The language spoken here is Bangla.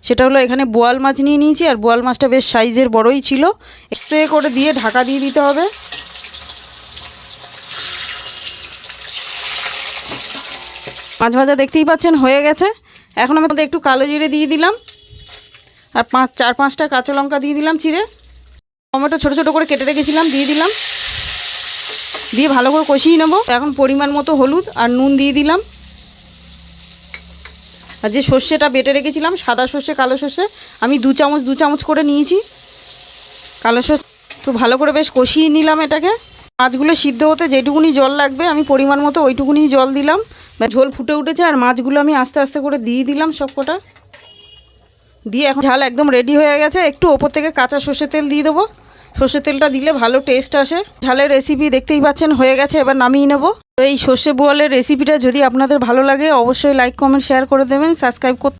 সেটা হলো এখানে বোয়াল মাছ নিয়ে নিয়েছি, আর বোয়াল মাছটা বেশ সাইজের বড়ই ছিল। স্প্রে করে দিয়ে ঢাকা দিয়ে দিতে হবে। মাছ ভাজা দেখতেই পাচ্ছেন হয়ে গেছে। এখন আমি একটু কালো জিরে দিয়ে দিলাম, আর 4-5টা কাঁচা লঙ্কা দিয়ে দিলাম চিড়ে। টমেটো ছোটো ছোটো করে কেটে রেখেছিলাম দিয়ে দিলাম, দিয়ে ভালো করে কষিয়ে নেব। এখন পরিমাণ মতো হলুদ আর নুন দিয়ে দিলাম। আর যে সর্ষেটা বেটে রেখেছিলাম, সাদা সর্ষে কালো সর্ষে, আমি 2 চামচ করে নিয়েছি কালো সর্ষে। তো ভালো করে বেশ কষিয়ে নিলাম এটাকে। মাছগুলো সিদ্ধ হতে যেটুকুনি জল লাগবে আমি পরিমাণ মতো ওইটুকুনি জল দিলাম। ঝোল ফুটে উঠেছে, আর মাছগুলো আমি আস্তে আস্তে করে দিয়ে দিলাম সবকটা। দিয়ে এখন ঝাল একদম রেডি হয়ে গেছে। একটু ওপর থেকে কাঁচা সর্ষের তেল দিয়ে দেবো। সর্ষের তেলটা দিলে ভালো টেস্ট আসে। ঝালের রেসিপি দেখতেই পাচ্ছেন হয়ে গেছে, এবার নামিয়ে নেব। তো এই সর্ষে বোয়ালের রেসিপিটা যদি আপনাদের ভালো লাগে অবশ্যই লাইক কমেন্ট শেয়ার করে দেবেন, সাবস্ক্রাইব করতে